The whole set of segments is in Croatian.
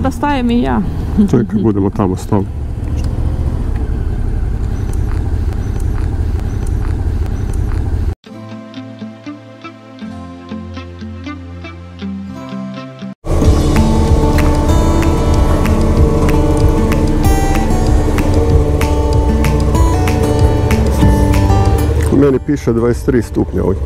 da stajem i ja? Čekaj, budemo tamo stali. Meni piše 23 stupnja ovdje.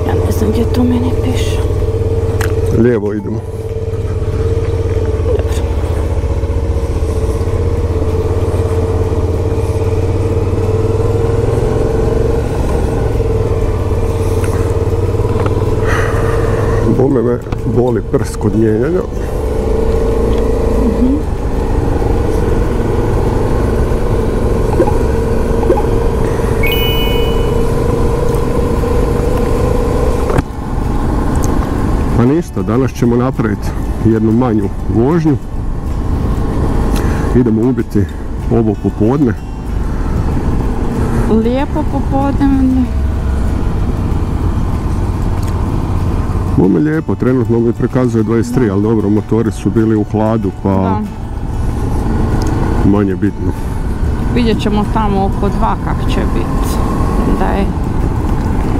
Ja ne znam gdje to meni piše. Lijevo idemo. Bome me boli prst kod mijenjanja. Pa ništa, danas ćemo napraviti jednu manju vožnju. Idemo ubiti ovo popodne. Lijepo popodne. Bome lijepo, trenutno mi prikazuje 23, ali dobro, motori su bili u hladu, pa Da. manje bitno. Vidjet ćemo tamo oko 2 kak će biti. Da je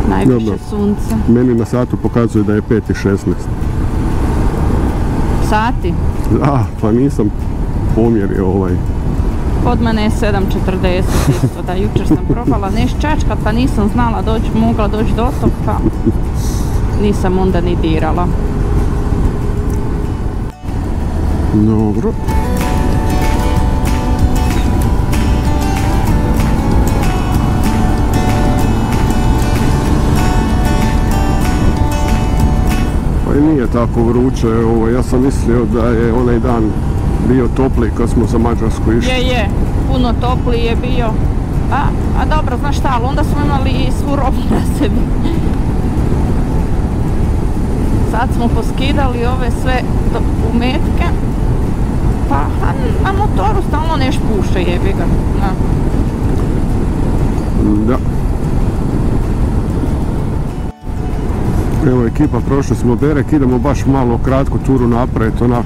najviše Dobro. sunce. Meni na satu pokazuje da je 5:16. Sati? Da, pa nisam pomjerio ovaj. Kod mene je 7:40 isto, da jučer sam probala neš čačkat pa nisam znala mogla doći do tog pa nisam onda ni dirala. Dobro. Pa i nije tako vruće, ja sam mislio da je onaj dan bio topliji kad smo za Mađarsku išli. Je, puno topliji je bio. A dobro, znaš šta, ali onda smo imali i svu robu na sebi. Sad smo poskidali ove sve umetke, pa na motoru stalno neš puše, jebi ga. Da. Evo ekipa, prošli smo Berek, idemo baš malo kratku turu napraviti, onak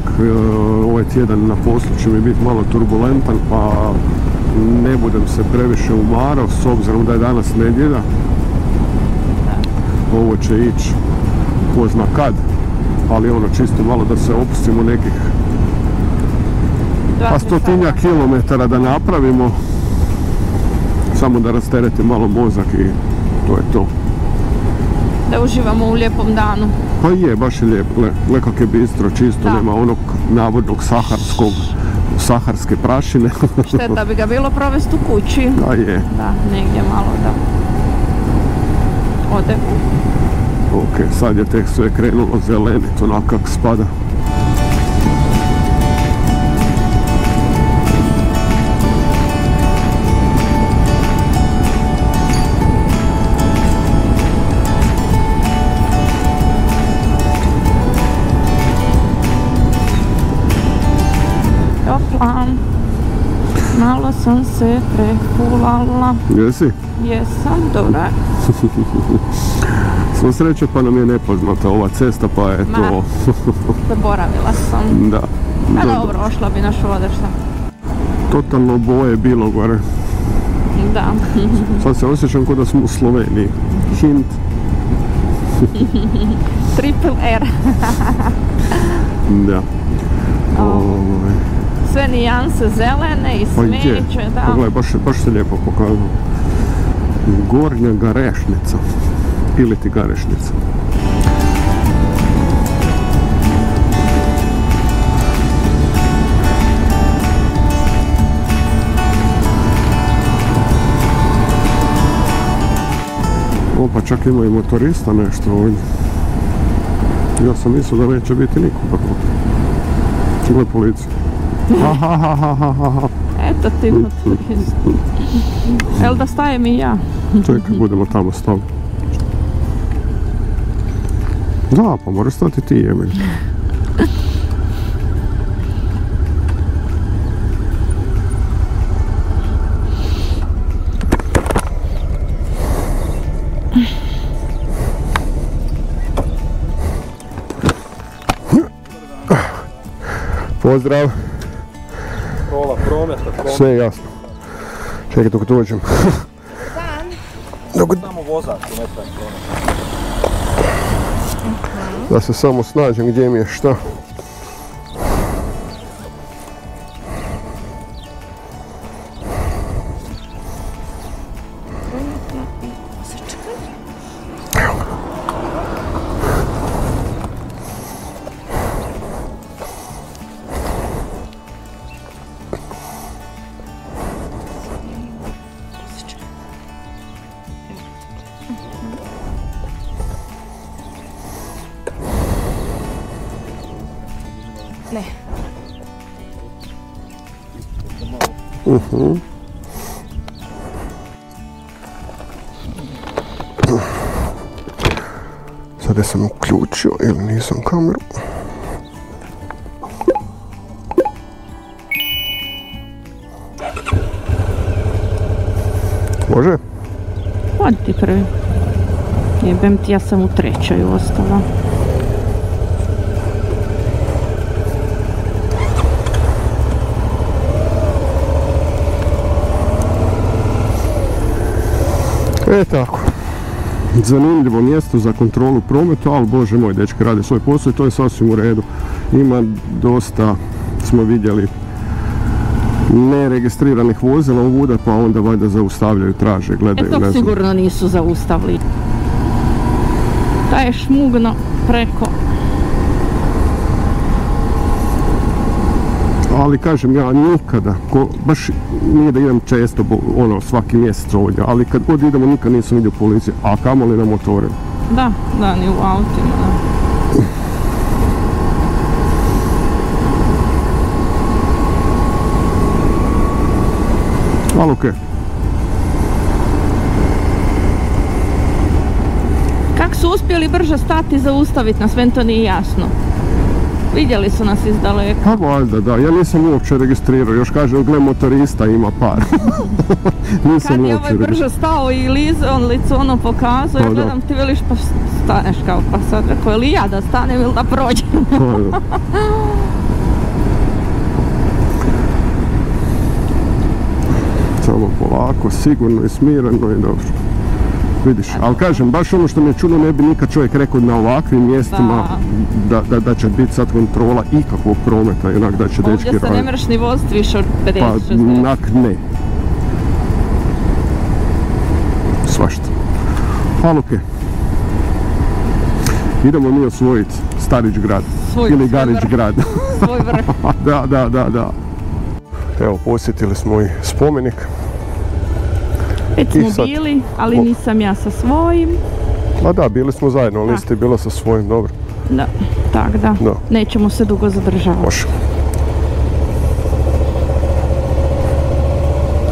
ovaj tjedan na poslu će mi biti malo turbulentan, pa ne budem se previše umarao s obzirom da je danas nedjelja. Ovo će ići ko zna kad, ali ono čisto malo da se opustimo nekih 100 kilometara da napravimo, samo da rasteretim malo mozak i to je to. Da uživamo u lijepom danu. Pa je, baš je lijep, gle kak je bistro, čisto, Da. nema onog navodnog saharske prašine. Šteta bi ga bilo provesti u kući. Da je. Da, negdje malo da ode. Ok, sad je tek sve krenulo zelenit, onak kak spada. Malo sam se prehulala. Jesi? Jesam, dobra. Sva sreća pa nam je nepoznata ova cesta, pa je to... Zaboravila sam. Da. A dobro, ošla bi naš odršta. Totalno boje bilo gore. Da. Sad se osjećam kao da smo u Sloveniji. Hint. Triple R. Da. Sve nijanse zelene i smeće, da. Pogledaj, baš se lijepo pokazalo. Gornja Garešnica. Ili ti Garešnica. O, pa čak ima i motorista nešto ovdje. Ja sam mislio da neće biti nikoga. Gle policija. Eto ti motorist. Jel da stajem i ja? Čekaj, budemo tamo stali. Da, pa moraš stati ti, Emil. Pozdrav. Kontrola prometa, Sve je jasno. Čekaj dok dođem. Samo vozač u netaj promet. Da se samo snađem gdje mi je šta. Ne. Sad ja sam uključio ili nisam kameru. Može? Odi ti prvi. Jebem ti, ja sam u trećoj ostala. Tako, zanimljivo mjesto za kontrolu prometa, ali bože moj, dečki rade svoj posao i to je sasvim u redu. Ima dosta, smo vidjeli, neregistriranih vozila ovuda, pa onda valjda zaustavljaju, traže, gledaju. To sigurno nisu zaustavili. Da je šmugno preko. Ali kažem, ja nikada, baš nije da idem često, svaki mjesec ovdje, ali kad god idemo nikad nisam vidio policije, a kamoli na motorima. Da, ni u autima, da. Ali okej. Kako su uspjeli brže stati i zaustaviti nas, meni to nije jasno. Vidjeli su nas iz daleka. Pa valjda, da. Ja nisam uopće registrirao. Još kažem, gle, motorista ima par. Kad je ovaj brže stao i licu ono pokazuje, ja gledam, ti veliš pa staneš kao, pa sad rekao, ili ja da stanem ili da prođem. Samo polako, sigurno i smireno i dobro. Vidiš, ali kažem, baš ono što mi je čudno, ne bi nikad čovjek rekao na ovakvim mjestima da će biti sad kontrola ikakvog prometa, onak da će dečki raditi. Ovdje se ne mreš ni voziti više od 50-60. Pa, ne. Svašta. Ali okej. Idemo mi osvojiti Starić grad. Ili Garić grad. Svoj vrh. Da. Evo, posjetili smo i spomenik. Već smo bili, ali nisam ja sa svojim. A da, bili smo zajedno, ali niste bila sa svojim, dobro. Da, tak da. Nećemo se dugo zadržavati. Može.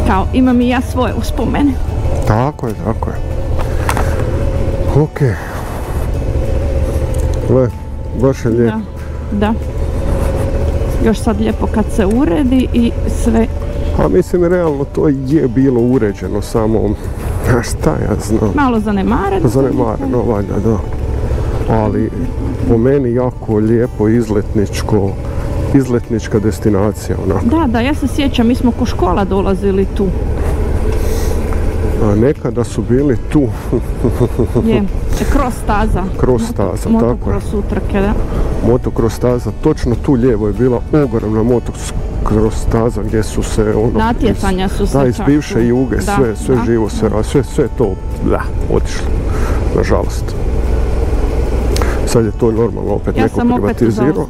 Kao, imam i ja svoje uspomene. Tako je. Okej. Gle, baš je lijepo. Da. Još sad lijepo kad se uredi i sve. A mislim, realno to je bilo uređeno, samo, šta ja znam. Malo zanemareno. Zanemareno, valjda, da. Ali po meni jako lijepo izletnička destinacija, onako. Da, ja se sjećam, mi smo ko škola dolazili tu. A nekada su bili tu. Je, cross staza. Cross staza, tako je. Motocross utrke, da. Motocross staza, točno tu lijevo je bila ogromna motocross staza gdje su se natjecanja su se čak. Da, iz bivše Juge, sve živo se, sve to, otišlo, nažalost. Sad je to normalno, opet neko privatizirao.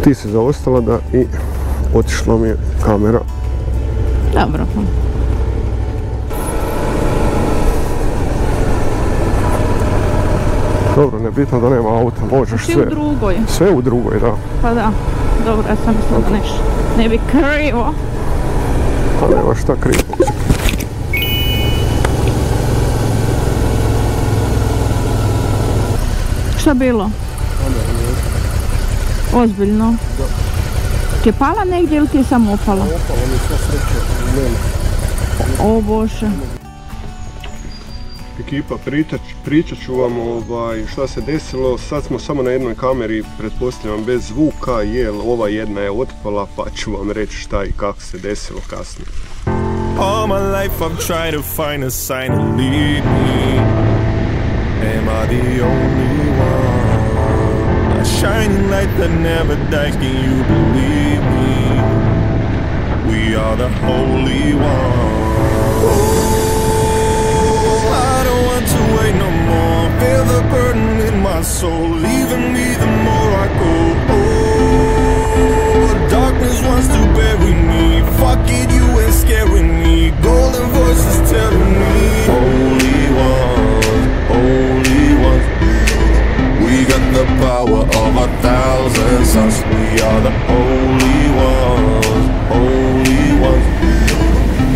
Ti si zaostala, da, i otišla mi je kamera. Dobro. Dobro, nebitno da nema auta, možeš sve. U drugoj. Sve u drugoj, da. Pa da, dobro, ja sam mislila da ne bi krivo. Pa nema šta krivo. Šta bilo? Ozbiljno? Da. Ti je pala negdje ili ti je samo opala? Opala mi sva sreća, nema. O Bože. I ekipa, pričat ću vam šta se desilo. Sad smo samo na jednoj kameri, pretpostavljam bez zvuka, jer ova jedna je otpala, pa ću vam reći šta i kako se desilo kasnije. All my life I've tried to find a sign to lead me. Am I the only one? A shining light that never dies, can you believe me? We are the holy ones. Oh, I don't want to wait no more. Feel the burden in my soul, leaving me the more I go. Oh, darkness wants to bury me. Fuck it, you ain't scaring me. Golden voices telling me, holy ones, holy ones. We got the power of 1,000 suns. We are the holy ones, holy ones.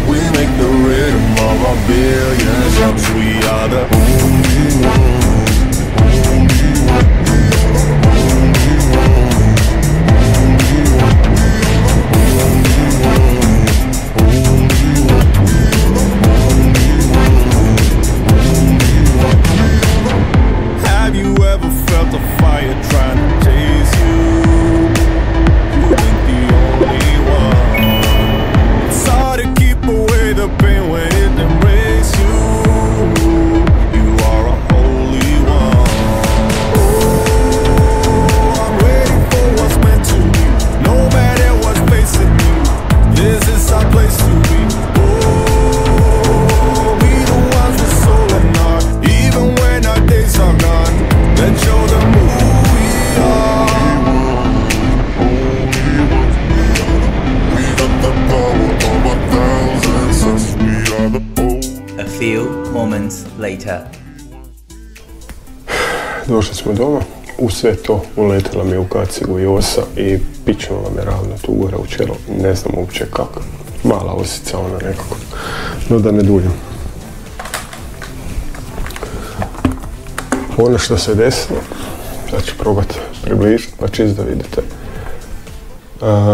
We make the rhythm of a billion jumps. We are the holy ones, holy ones. Have you ever felt a fire trying to chase you? You ain't the only one. It's hard to keep away the pain when it embraces you. You are a holy one. Oh, I'm waiting for what's meant to be. No matter what's facing me, this is our place to be. Oh, we the ones with soul and heart. Even when our days are gone, let's show them who we are. We got the power of 1,000 suns. We are the A few moments later. Došli smo doma, u sve to uletila mi u kacigu i osa i pičnula me ravno tu gore u čelo, ne znam uopće kako. Mala osica ona nekako, no da ne duljim. Ono što se desilo, sad ću probati približiti pa čisto da vidite.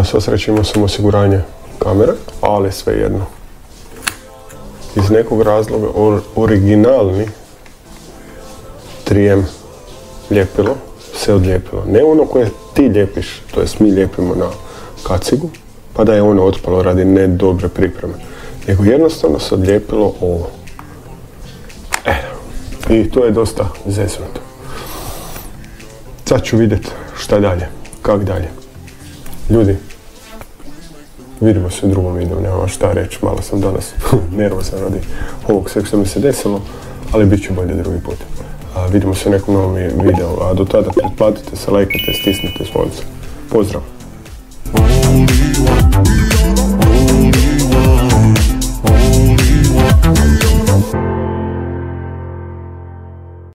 Sva sreća imao sam osiguranje kamere, ali svejedno. Iz nekog razloga originalni 3M ljepilo se odlijepilo. Ne ono koje ti lijepiš, to jest mi lijepimo na kacigu, pa da je ono otpalo radi nedobre pripreme. Nego jednostavno se odlijepilo ovo. I to je dosta zeznuto. Sad ću vidjeti šta dalje, kak dalje. Ljudi, vidimo se u drugom videu, nemam šta reći, malo sam danas nervozan radi ovog sveg što mi se desilo, ali bit će bolje drugi put. Vidimo se u nekom novom videu, a do tada pretplatite se, lajkajte, stisnite zvonce. Pozdrav!